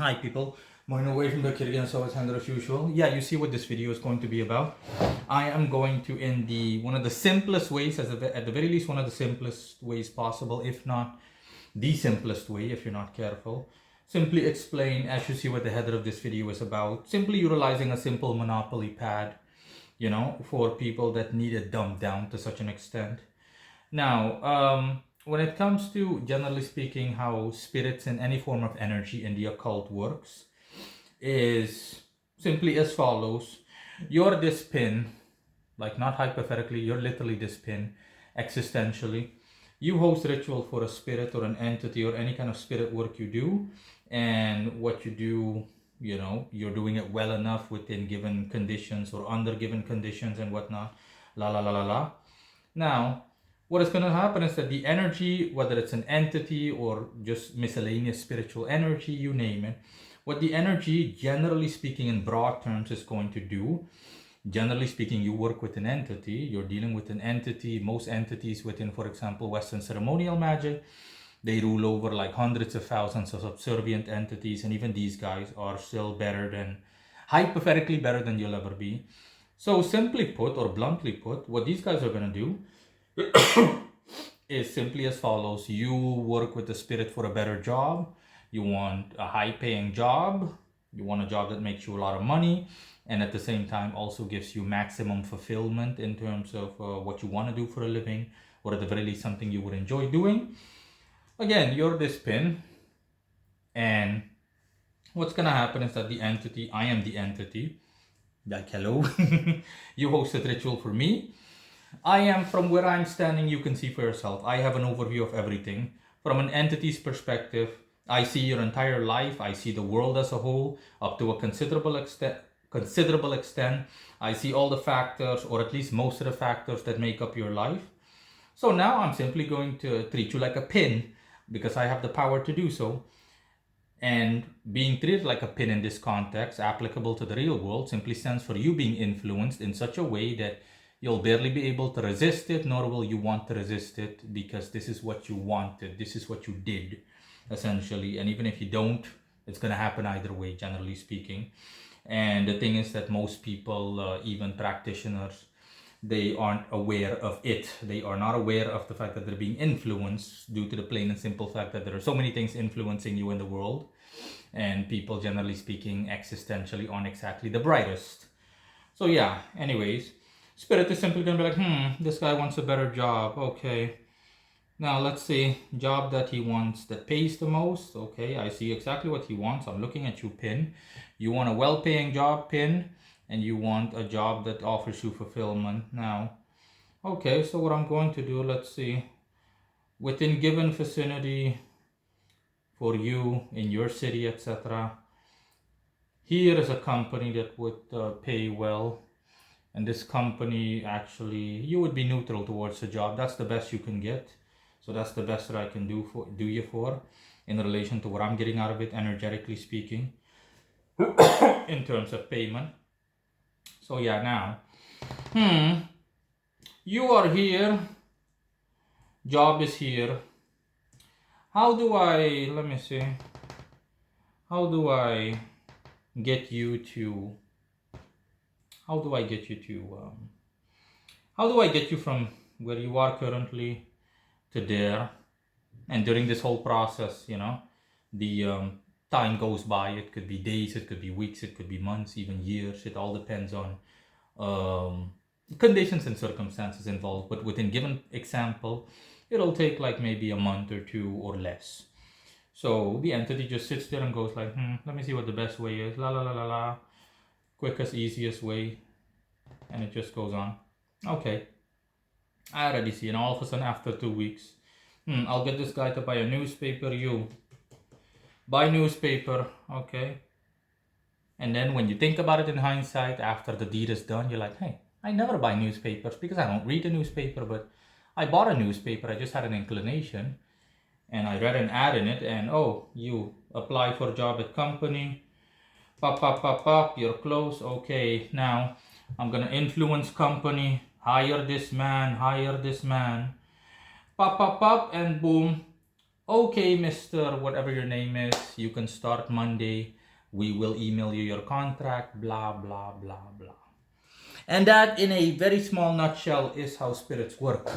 Hi people, Moin away from the Kyrgyz so it's handled as usual. Yeah, you see what this video is going to be about. I am going to, in one of the simplest ways, at the very least one of the simplest ways possible, if not the simplest way if you're not careful, simply explain, as you see what the header of this video is about, simply utilizing a simple Monopoly pad, for people that need it dumbed down to such an extent. Now, when it comes to, generally speaking, how spirits and any form of energy in the occult works is simply as follows. You're this pin, like not hypothetically, you're literally this pin existentially. You host ritual for a spirit or an entity or any kind of spirit work you do, and what you do, you're doing it well enough within given conditions or under given conditions and whatnot. La la la la la. Now, what is going to happen is that the energy, whether it's an entity or just miscellaneous spiritual energy, you name it, what the energy, generally speaking, in broad terms, is going to do, generally speaking, you work with an entity, you're dealing with an entity. Most entities within, for example, Western ceremonial magic, they rule over like hundreds of thousands of subservient entities, and even these guys are still hypothetically better than you'll ever be. So simply put, or bluntly put, what these guys are going to do is simply as follows. You work with the spirit for a better job. You want a high paying job. You want a job that makes you a lot of money and at the same time also gives you maximum fulfillment in terms of what you want to do for a living, or at the very least something you would enjoy doing. Again, you're this pin, and what's gonna happen is that the entity, I am the entity, like hello, you hosted ritual for me. I am, from where I'm standing, you can see for yourself, I have an overview of everything. From an entity's perspective, I see your entire life, I see the world as a whole, up to a considerable extent. I see all the factors, or at least most of the factors that make up your life. So now I'm simply going to treat you like a pin, because I have the power to do so. And being treated like a pin in this context, applicable to the real world, simply stands for you being influenced in such a way that you'll barely be able to resist it, nor will you want to resist it, because this is what you wanted, this is what you did, essentially. And even if you don't, it's going to happen either way, generally speaking. And the thing is that most people, even practitioners, they aren't aware of it. They are not aware of the fact that they're being influenced, due to the plain and simple fact that there are so many things influencing you in the world. And people, generally speaking, existentially aren't exactly the brightest. So yeah, anyways, spirit is simply going to be like, this guy wants a better job. Okay. Now let's see, job that he wants that pays the most. Okay, I see exactly what he wants. I'm looking at you, pin. You want a well-paying job, pin, and you want a job that offers you fulfillment. Now, okay, so what I'm going to do, let's see, within given vicinity for you in your city, etc. Here is a company that would pay well. And this company, actually, you would be neutral towards the job. That's the best you can get. So that's the best that I can do you for in relation to what I'm getting out of it, energetically speaking, in terms of payment. So yeah, now, you are here, job is here. How do I get you to, how do I get you from where you are currently to there? And during this whole process, the time goes by. It could be days, it could be weeks, it could be months, even years. It all depends on conditions and circumstances involved. But within given example, it'll take like maybe a month or two or less. So the entity just sits there and goes like, let me see what the best way is. La la la la la. Quickest, easiest way. And it just goes on. Okay. I already see. And all of a sudden, after 2 weeks, I'll get this guy to buy a newspaper. You buy newspaper, okay? And then when you think about it in hindsight, after the deed is done, you're like, hey, I never buy newspapers because I don't read a newspaper, but I bought a newspaper. I just had an inclination, and I read an ad in it, and oh, you apply for a job at company. Pop, pop, pop, pop, you're close. Okay, now I'm gonna influence company. Hire this man. Pop, pop, pop, and boom, Okay, Mr. Whatever your name is, you can start Monday. We will email you your contract, blah, blah, blah, blah. And that, in a very small nutshell, is how spirits work.